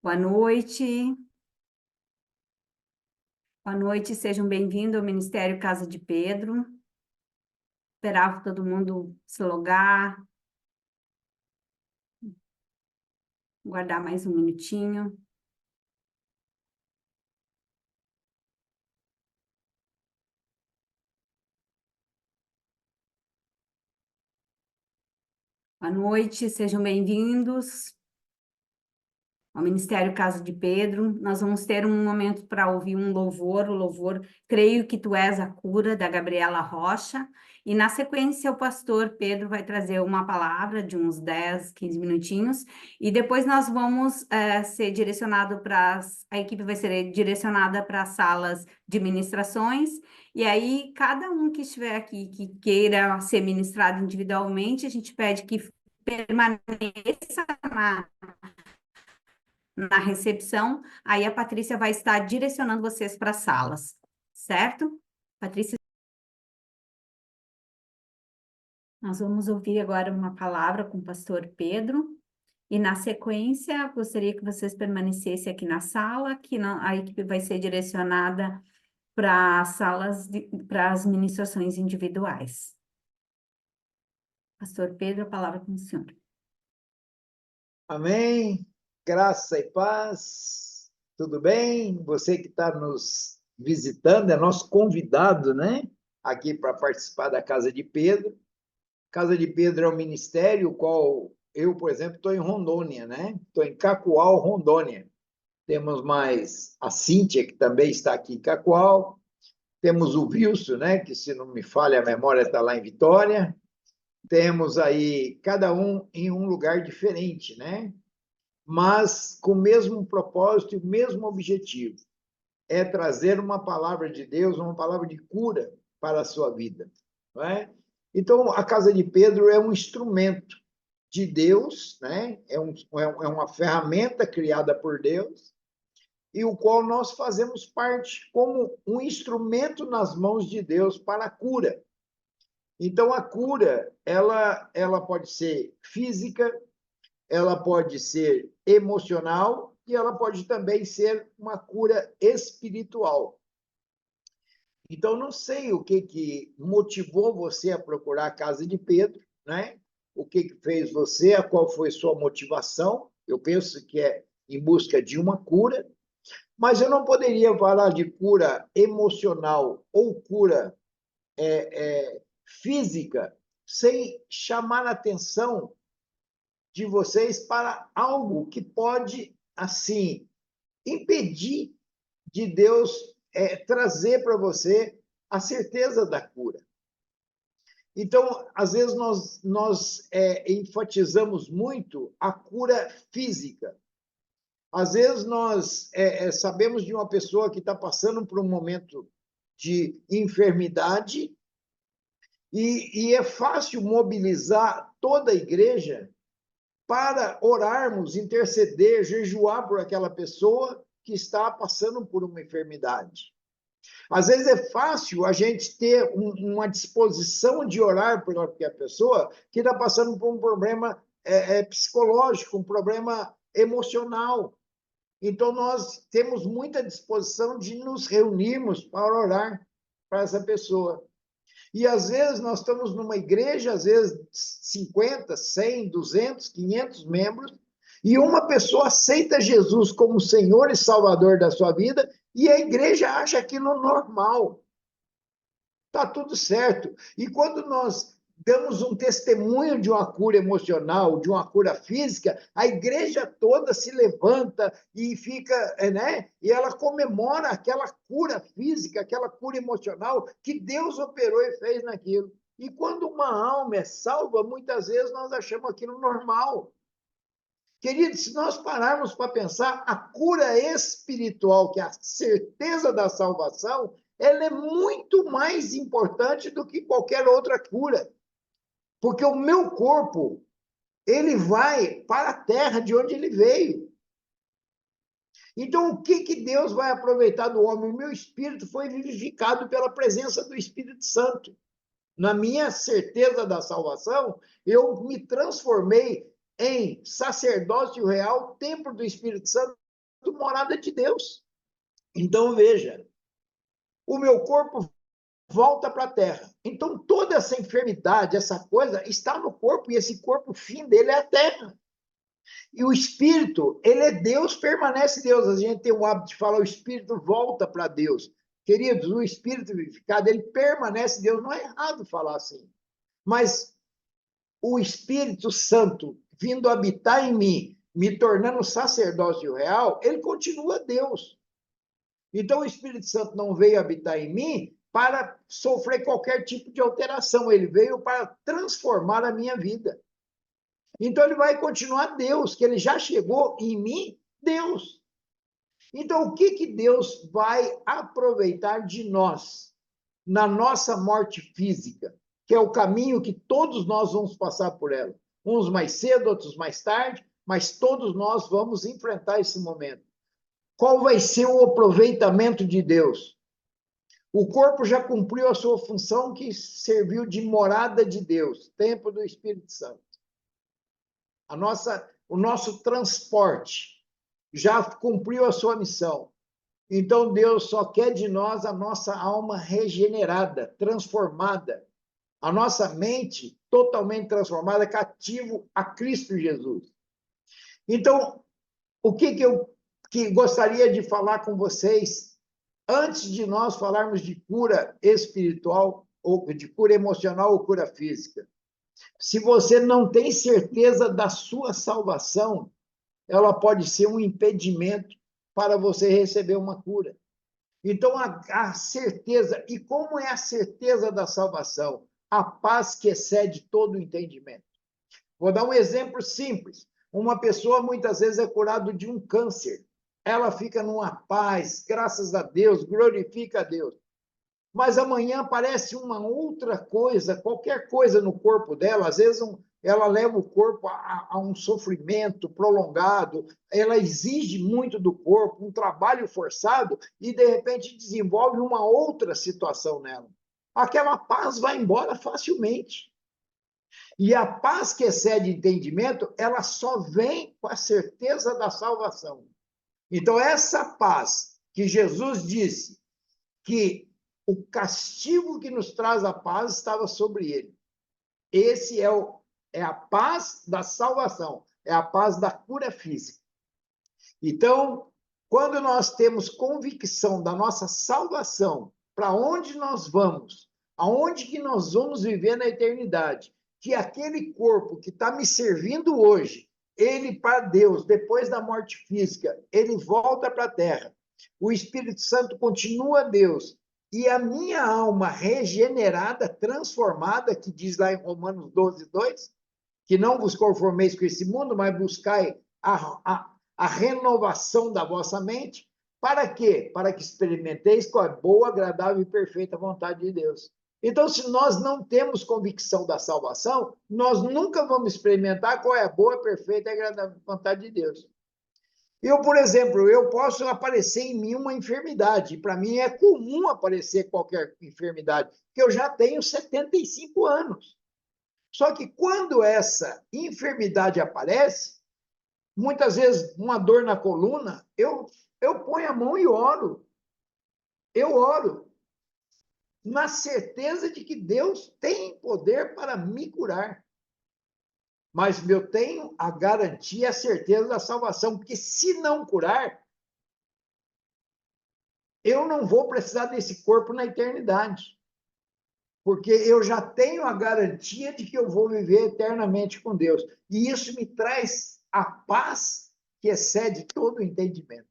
Boa noite. Boa noite, sejam bem-vindos ao Ministério Casa de Pedro. Esperava todo mundo se logar, guardar mais um minutinho. Boa noite, sejam bem-vindos ao Ministério Casa de Pedro. Nós vamos ter um momento para ouvir um louvor, o louvor Creio que Tu És a Cura, da Gabriela Rocha. E na sequência, o pastor Pedro vai trazer uma palavra de uns 10, 15 minutinhos. E depois nós vamos ser direcionado a equipe vai ser direcionada para as salas de ministrações. E aí, cada um que estiver aqui, que queira ser ministrado individualmente, a gente pede que permaneça na recepção, aí a Patrícia vai estar direcionando vocês para as salas, certo? Patrícia, nós vamos ouvir agora uma palavra com o pastor Pedro, e na sequência, gostaria que vocês permanecessem aqui na sala, a equipe vai ser direcionada para as salas, para as ministrações individuais. Pastor Pedro, a palavra com o senhor. Amém. Graça e paz. Tudo bem? Você que está nos visitando é nosso convidado, né? Aqui para participar da Casa de Pedro. Casa de Pedro é um ministério, o qual eu, por exemplo, estou em Rondônia, né? Estou em Cacoal, Rondônia. Temos mais a Cíntia, que também está aqui em Cacoal. Temos o Wilson, né? Que, se não me falha a memória, está lá em Vitória. Temos aí cada um em um lugar diferente, né? Mas com o mesmo propósito e o mesmo objetivo, é trazer uma palavra de Deus, uma palavra de cura para a sua vida. Não é? Então, a Casa de Pedro é um instrumento de Deus, né? É uma ferramenta criada por Deus, e o qual nós fazemos parte como um instrumento nas mãos de Deus para a cura. Então, a cura, ela pode ser física, ela pode ser emocional e ela pode também ser uma cura espiritual. Então, não sei o que motivou você a procurar a Casa de Pedro, né? O que fez você, qual foi sua motivação. Eu penso que é em busca de uma cura, mas eu não poderia falar de cura emocional ou cura física sem chamar a atenção de vocês para algo que pode, assim, impedir de Deus trazer para você a certeza da cura. Então, às vezes, nós enfatizamos muito a cura física. Às vezes, nós sabemos de uma pessoa que está passando por um momento de enfermidade e é fácil mobilizar toda a igreja para orarmos, interceder, jejuar por aquela pessoa que está passando por uma enfermidade. Às vezes é fácil a gente ter uma disposição de orar por qualquer pessoa que está passando por um problema psicológico, um problema emocional. Então, nós temos muita disposição de nos reunirmos para orar para essa pessoa. E, às vezes, nós estamos numa igreja, às vezes, 50, 100, 200, 500 membros, e uma pessoa aceita Jesus como Senhor e Salvador da sua vida, e a igreja acha aquilo normal. Está tudo certo. E quando nós damos um testemunho de uma cura emocional, de uma cura física, a igreja toda se levanta e fica, né? E ela comemora aquela cura física, aquela cura emocional que Deus operou e fez naquilo. E quando uma alma é salva, muitas vezes nós achamos aquilo normal. Querido, se nós pararmos para pensar, a cura espiritual, que é a certeza da salvação, ela é muito mais importante do que qualquer outra cura. Porque o meu corpo, ele vai para a terra de onde ele veio. Então, o que Deus vai aproveitar do homem? O meu espírito foi vivificado pela presença do Espírito Santo. Na minha certeza da salvação, eu me transformei em sacerdócio real, templo do Espírito Santo, morada de Deus. Então, veja, o meu corpo volta para a terra. Então, toda essa enfermidade, essa coisa, está no corpo, e esse corpo, o fim dele é a terra. E o espírito, ele é Deus, permanece Deus. A gente tem o hábito de falar, o espírito volta para Deus. Queridos, o espírito vivificado, ele permanece Deus. Não é errado falar assim. Mas o Espírito Santo vindo habitar em mim, me tornando sacerdócio real, ele continua Deus. Então, o Espírito Santo não veio habitar em mim para sofrer qualquer tipo de alteração. Ele veio para transformar a minha vida. Então, ele vai continuar Deus, que ele já chegou em mim, Deus. Então, o que Deus vai aproveitar de nós na nossa morte física, que é o caminho que todos nós vamos passar por ela? Uns mais cedo, outros mais tarde, mas todos nós vamos enfrentar esse momento. Qual vai ser o aproveitamento de Deus? O corpo já cumpriu a sua função, que serviu de morada de Deus, templo do Espírito Santo. O nosso transporte já cumpriu a sua missão. Então, Deus só quer de nós a nossa alma regenerada, transformada, a nossa mente totalmente transformada, cativo a Cristo Jesus. Então, o que eu gostaria de falar com vocês, antes de nós falarmos de cura espiritual, ou de cura emocional ou cura física? Se você não tem certeza da sua salvação, ela pode ser um impedimento para você receber uma cura. Então, a certeza, e como é a certeza da salvação? A paz que excede todo o entendimento. Vou dar um exemplo simples. Uma pessoa, muitas vezes, é curada de um câncer. Ela fica numa paz, graças a Deus, glorifica a Deus. Mas amanhã aparece uma outra coisa, qualquer coisa no corpo dela, às vezes ela leva o corpo a um sofrimento prolongado, ela exige muito do corpo, um trabalho forçado, e de repente desenvolve uma outra situação nela. Aquela paz vai embora facilmente. E a paz que excede entendimento, ela só vem com a certeza da salvação. Então, essa paz que Jesus disse que o castigo que nos traz a paz estava sobre ele. Esse é a paz da salvação, é a paz da cura física. Então, quando nós temos convicção da nossa salvação, para onde nós vamos, aonde que nós vamos viver na eternidade, que aquele corpo que está me servindo hoje, ele para Deus, depois da morte física, ele volta para a terra. O Espírito Santo continua Deus, e a minha alma regenerada, transformada, que diz lá em Romanos 12, 2, que não vos conformeis com esse mundo, mas buscai a renovação da vossa mente. Para quê? Para que experimenteis qual é a boa, agradável e perfeita vontade de Deus. Então, se nós não temos convicção da salvação, nós nunca vamos experimentar qual é a boa, perfeita e agradável vontade de Deus. Eu, por exemplo, eu posso aparecer em mim uma enfermidade. Para mim é comum aparecer qualquer enfermidade, porque eu já tenho 75 anos. Só que quando essa enfermidade aparece, muitas vezes uma dor na coluna, eu ponho a mão e oro. Eu oro, na certeza de que Deus tem poder para me curar. Mas eu tenho a garantia, a certeza da salvação, porque se não curar, eu não vou precisar desse corpo na eternidade. Porque eu já tenho a garantia de que eu vou viver eternamente com Deus. E isso me traz a paz que excede todo o entendimento.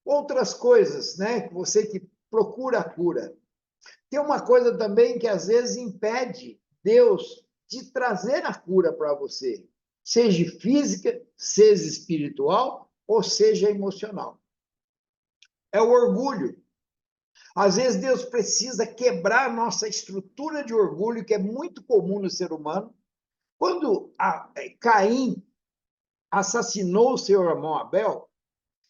Outras coisas, né? Você que procura a cura. Tem uma coisa também que às vezes impede Deus de trazer a cura para você, seja física, seja espiritual ou seja emocional. É o orgulho. Às vezes Deus precisa quebrar nossa estrutura de orgulho, que é muito comum no ser humano. Quando Caim assassinou o seu irmão Abel,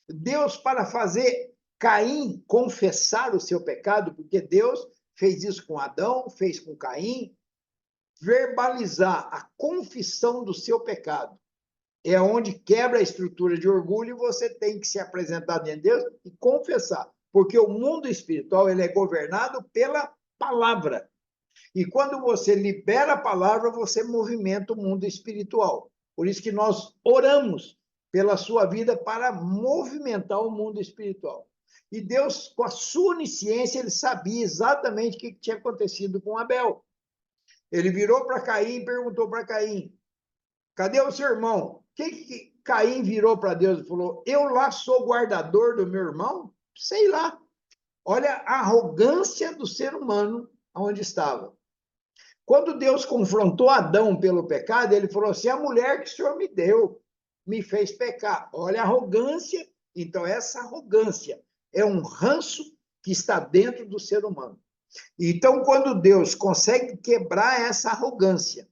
Deus, para fazer Caim confessar o seu pecado, porque Deus fez isso com Adão, fez com Caim, verbalizar a confissão do seu pecado. é onde quebra a estrutura de orgulho e você tem que se apresentar diante de Deus e confessar. Porque o mundo espiritual ele é governado pela palavra. E quando você libera a palavra, você movimenta o mundo espiritual. Por isso que nós oramos pela sua vida para movimentar o mundo espiritual. E Deus, com a sua onisciência, ele sabia exatamente o que tinha acontecido com Abel. Ele virou para Caim e perguntou para Caim: cadê o seu irmão? O que Caim virou para Deus e falou: eu lá sou guardador do meu irmão? Sei lá. Olha a arrogância do ser humano onde estava. Quando Deus confrontou Adão pelo pecado, ele falou assim: a mulher que o Senhor me deu me fez pecar. Olha a arrogância. Então, essa arrogância é um ranço que está dentro do ser humano. Então, quando Deus consegue quebrar essa arrogância,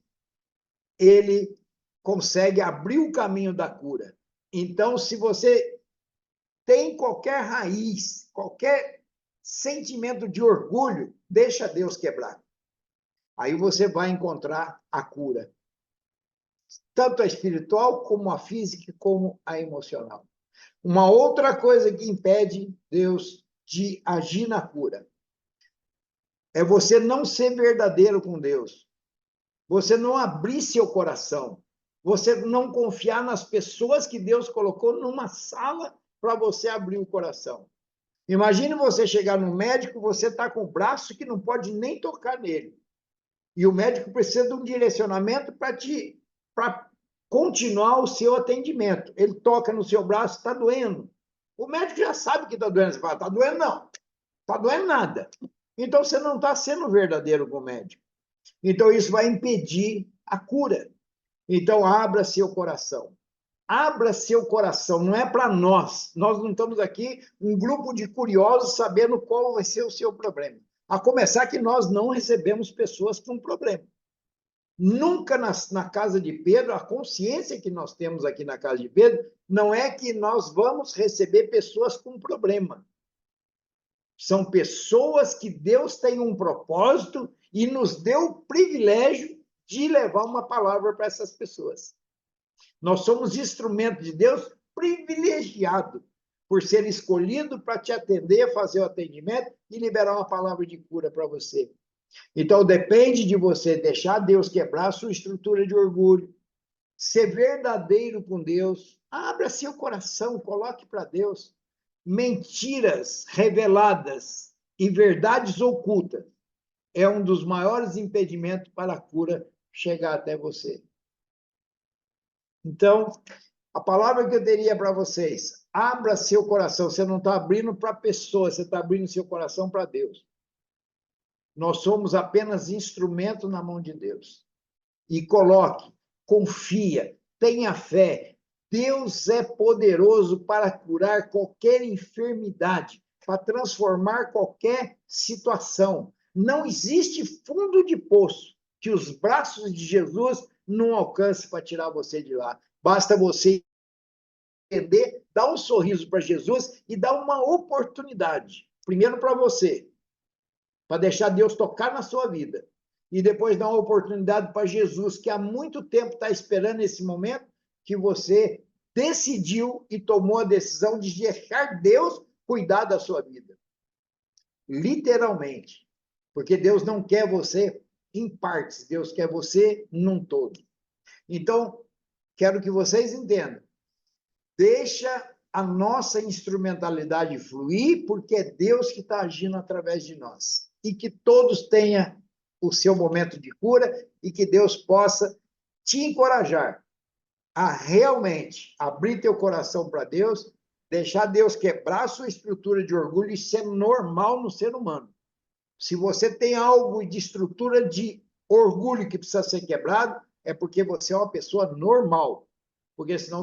ele consegue abrir o caminho da cura. Então, se você tem qualquer raiz, qualquer sentimento de orgulho, deixa Deus quebrar. Aí você vai encontrar a cura. Tanto a espiritual, como a física, como a emocional. Uma outra coisa que impede Deus de agir na cura é você não ser verdadeiro com Deus. Você não abrir seu coração. Você não confiar nas pessoas que Deus colocou numa sala para você abrir o coração. Imagine você chegar no médico, você está com o braço que não pode nem tocar nele. E o médico precisa de um direcionamento para continuar o seu atendimento. Ele toca no seu braço, está doendo. O médico já sabe que está doendo. Você fala: está doendo? Não. Está doendo nada. Então, você não está sendo verdadeiro com o médico. Então, isso vai impedir a cura. Então, abra seu coração. Abra seu coração, não é para nós. Nós não estamos aqui um grupo de curiosos sabendo qual vai ser o seu problema. A começar que nós não recebemos pessoas com problema. Nunca na casa de Pedro, a consciência que nós temos aqui na casa de Pedro, não é que nós vamos receber pessoas com problema. São pessoas que Deus tem um propósito e nos deu o privilégio de levar uma palavra para essas pessoas. Nós somos instrumento de Deus privilegiado por ser escolhido para te atender, fazer o atendimento e liberar uma palavra de cura para você. Então, depende de você deixar Deus quebrar a sua estrutura de orgulho, ser verdadeiro com Deus, abra seu coração, coloque para Deus. Mentiras reveladas e verdades ocultas é um dos maiores impedimentos para a cura chegar até você. Então, a palavra que eu teria para vocês: abra seu coração. Você não está abrindo para pessoas, você está abrindo seu coração para Deus. Nós somos apenas instrumento na mão de Deus. E coloque, confia, tenha fé. Deus é poderoso para curar qualquer enfermidade, para transformar qualquer situação. Não existe fundo de poço que os braços de Jesus não alcancem para tirar você de lá. Basta você entender, dar um sorriso para Jesus e dar uma oportunidade. Primeiro para você, para deixar Deus tocar na sua vida. E depois dar uma oportunidade para Jesus, que há muito tempo está esperando esse momento, que você decidiu e tomou a decisão de deixar Deus cuidar da sua vida. Literalmente. Porque Deus não quer você em partes, Deus quer você num todo. Então, quero que vocês entendam. Deixa a nossa instrumentalidade fluir, porque é Deus que está agindo através de nós. E que todos tenham o seu momento de cura e que Deus possa te encorajar a realmente abrir teu coração para Deus, deixar Deus quebrar a sua estrutura de orgulho e ser normal no ser humano. Se você tem algo de estrutura de orgulho que precisa ser quebrado, é porque você é uma pessoa normal, porque senão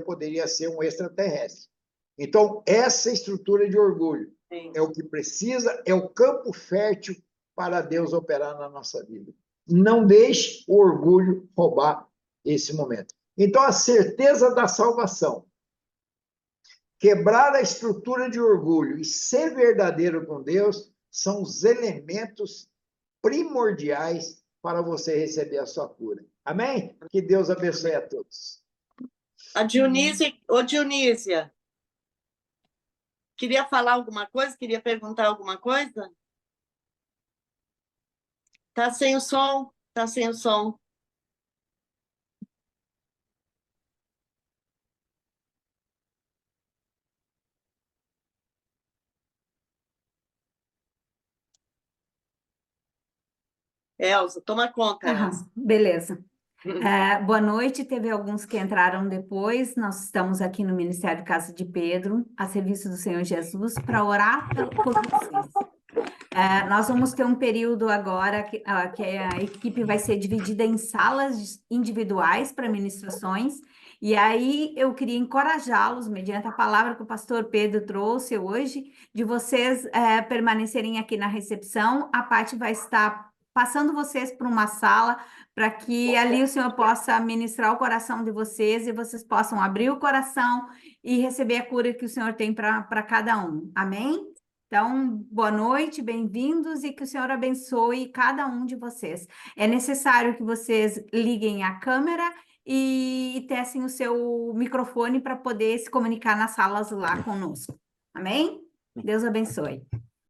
poderia ser um extraterrestre. Então, essa estrutura de orgulho é o que precisa, é o campo fértil para Deus operar na nossa vida. Não deixe o orgulho roubar esse momento. Então, a certeza da salvação, quebrar a estrutura de orgulho e ser verdadeiro com Deus são os elementos primordiais para você receber a sua cura. Amém? Que Deus abençoe a todos. A Dionísia, ô Dionísia, queria falar alguma coisa? Queria perguntar alguma coisa? Tá sem o som, tá sem o som. Elza, toma conta, Elza. Beleza. Boa noite, teve alguns que entraram depois. Nós estamos aqui no Ministério Casa de Pedro, a serviço do Senhor Jesus, para orar por vocês. Nós vamos ter um período agora que a equipe vai ser dividida em salas individuais para ministrações, e aí eu queria encorajá-los, mediante a palavra que o pastor Pedro trouxe hoje, de vocês permanecerem aqui na recepção. A parte vai estar passando vocês para uma sala, para que ali o Senhor possa ministrar o coração de vocês e vocês possam abrir o coração e receber a cura que o Senhor tem para cada um. Amém? Então, boa noite, bem-vindos e que o Senhor abençoe cada um de vocês. É necessário que vocês liguem a câmera e testem o seu microfone para poder se comunicar nas salas lá conosco. Amém? Deus abençoe.